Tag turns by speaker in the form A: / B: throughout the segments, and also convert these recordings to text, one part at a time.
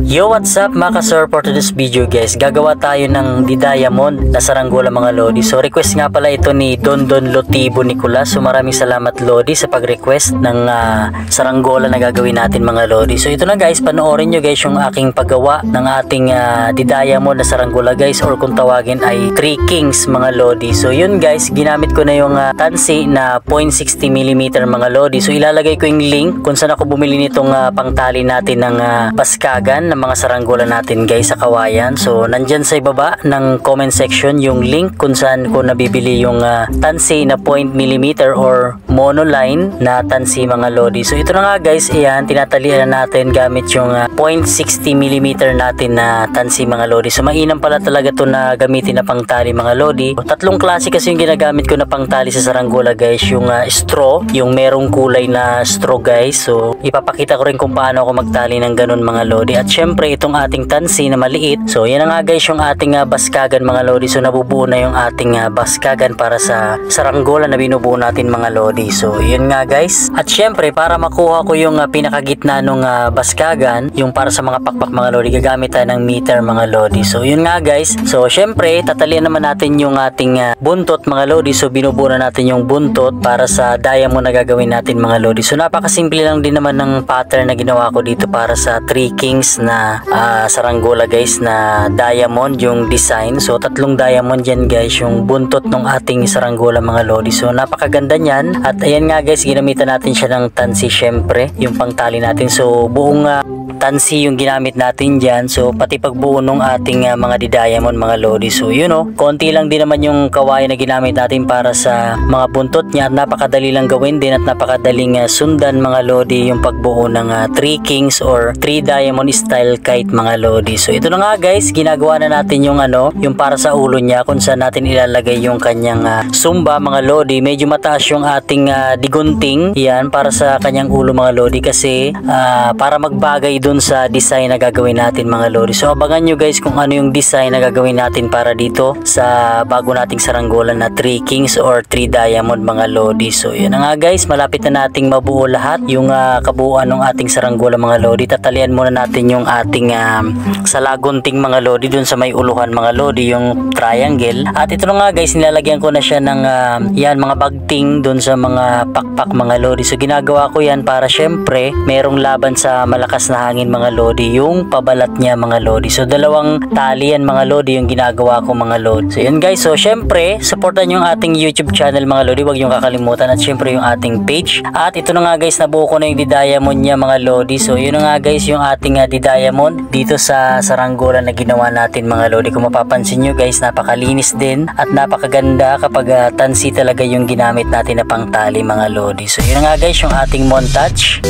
A: Yo, what's up mga ka-sir? For today's video guys, gagawa tayo ng di-diamond na saranggola mga lodi. So request nga pala ito ni Don Lotibo Nicolas. So maraming salamat lodi sa pag-request ng saranggola na gagawin natin mga lodi. So ito na guys, panoorin nyo guys yung aking paggawa ng ating di-diamond na saranggola guys, or kung tawagin ay 3 kings mga lodi. So yun guys, ginamit ko na yung tansi na 0.60mm mga lodi. So ilalagay ko yung link kung saan ako bumili nitong pangtali natin ng baskagan ng mga saranggola natin guys sa kawayan. So nandyan sa ibaba ng comment section yung link kung saan ko nabibili yung tansi na 0.mm or monoline na tansi mga lodi. So ito na nga guys, ayan, tinatalian natin gamit yung 0.60mm natin na tansi mga lodi. So mainam pala talaga to na gamitin na pangtali mga lodi. Tatlong klase kasi yung ginagamit ko na pangtali sa saranggola guys, yung straw, yung merong kulay na straw guys. So ipapakita ko rin kung paano ako magtali ng ganun mga lodi. At syempre itong ating tansi na maliit. So yan na nga guys yung ating baskagan mga lodi. So nabubuo na yung ating baskagan para sa saranggola na binubuo natin mga lodi. So yun nga guys. At syempre para makuha ko yung pinakagitna ng baskagan, yung para sa mga pakpak mga lodi, gagamit tayo ng meter mga lodi. So yun nga guys. So syempre tatalian naman natin yung ating buntot mga lodi. So binubuo na natin yung buntot para sa diamond na gagawin natin mga lodi. So napakasimple lang din naman ng pattern na ginawa ko dito para sa 3 kings na saranggola guys na diamond yung design. So tatlong diamond yan guys yung buntot ng ating saranggola mga lodi. So napakaganda niyan. At ayan nga guys, ginamitan natin siya ng tansi syempre, yung pangtali natin. So buong tansi yung ginamit natin dyan. So pati pagbuo ng ating mga di-diamond mga lodi. So yun konti lang din naman yung kawayan na ginamit natin para sa mga buntot niya. At napakadali lang gawin din at napakadaling sundan mga lodi yung pagbuo ng 3 kings or 3 diamond style kite mga lodi. So ito na nga guys, ginagawa na natin yung yung para sa ulo niya kung saan natin ilalagay yung kanyang sumba mga lodi. Medyo mataas yung ating digunting yan para sa kanyang ulo mga lodi kasi para magbagay dun sa design na gagawin natin mga lodi. So abangan nyo guys kung ano yung design na gagawin natin para dito sa bago nating saranggola na 3 kings or 3 diamond mga lodi. So yun na nga guys, malapit na nating mabuo lahat yung kabuuan ng ating saranggola mga lodi. Tatalian muna natin yung ating salagunting mga lodi dun sa may uluhan mga lodi, yung triangle. At ito na nga guys, nilalagyan ko na siya ng yan mga bagting dun sa mga pakpak mga lodi. So ginagawa ko yan para syempre merong laban sa malakas na hangin mga lodi yung pabalat niya mga lodi. So dalawang tali yan mga lodi yung ginagawa ko mga lodi. So yun guys, so syempre supportan yung ating YouTube channel mga lodi, huwag yung kakalimutan, at syempre yung ating page. At ito na nga guys, nabuo ko na yung di-diamond niya mga lodi. So yun na nga guys yung ating di-diamond dito sa saranggola na ginawa natin mga lodi. Kung mapapansin nyo guys, napakalinis din at napakaganda kapag tansi talaga yung ginamit natin na pangtali mga lodi. So yun na nga guys yung ating montage.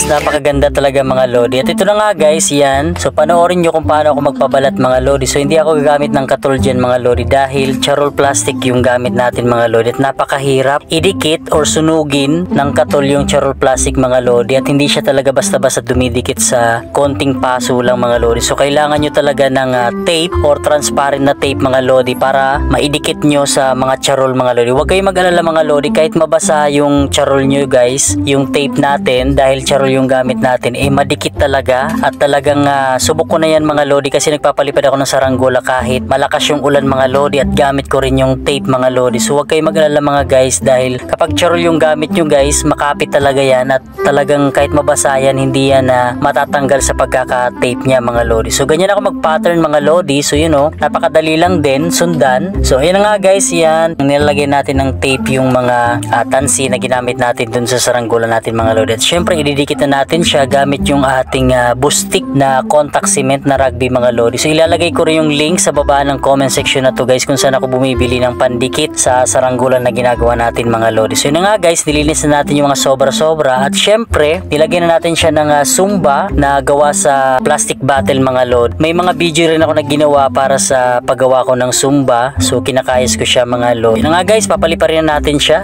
A: Napakaganda talaga mga lodi. At ito na nga guys, yan. So panoorin nyo kung paano ako magpabalat mga lodi. So hindi ako gagamit ng katul dyan mga lodi dahil charol plastic yung gamit natin mga lodi. At napakahirap idikit or sunugin ng katul yung charol plastic mga lodi. At hindi siya talaga basta-basta dumidikit sa konting paso lang mga lodi. So kailangan nyo talaga ng tape or transparent na tape mga lodi para maidikit nyo sa mga charol mga lodi. Huwag kayong mag-alala mga lodi, kahit mabasa yung charol nyo guys, yung tape natin, dahil charol yung gamit natin, madikit talaga. At talagang subok ko na yan mga lodi kasi nagpapalipad ako ng saranggola kahit malakas yung ulan mga lodi, at gamit ko rin yung tape mga lodi. So huwag kayong mag-alala mga guys, dahil kapag charol yung gamit nyo guys, makapit talaga yan at talagang kahit mabasa yan, hindi yan matatanggal sa pagkaka-tape niya mga lodi. So ganyan ako mag-pattern mga lodi. So yun napakadali lang din sundan. So yun nga guys, yan nilalagay natin ng tape yung mga tansi na ginamit natin dun sa saranggola natin mga lodi. At syempre ididikit na natin siya gamit yung ating bustik na contact cement na rugby mga lodi. So ilalagay ko rin yung link sa baba ng comment section na to guys kung saan ako bumibili ng pandikit sa saranggola na ginagawa natin mga lodi. So yun nga guys, nilinis na natin yung mga sobra-sobra at syempre nilagyan na natin siya ng sumba na gawa sa plastic bottle mga lodi. May mga video rin ako na ginawa para sa paggawa ko ng sumba. So kinakayos ko siya mga lodi. Yun nga guys, papaliparin na natin siya.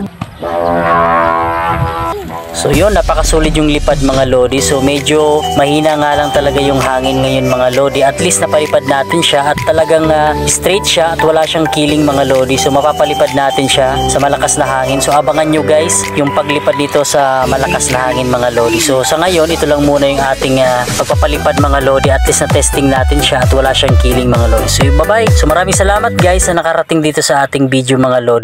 A: So yun, napakasulit yung lipad mga lodi. So medyo mahina nga lang talaga yung hangin ngayon mga lodi. At least napalipad natin siya at talagang straight siya at wala siyang kiling mga lodi. So mapapalipad natin siya sa malakas na hangin. So abangan nyo guys yung paglipad dito sa malakas na hangin mga lodi. So sa ngayon, ito lang muna yung ating pagpapalipad mga lodi. At least na testing natin siya at wala siyang kiling mga lodi. So bye bye. So maraming salamat guys na nakarating dito sa ating video mga lodi.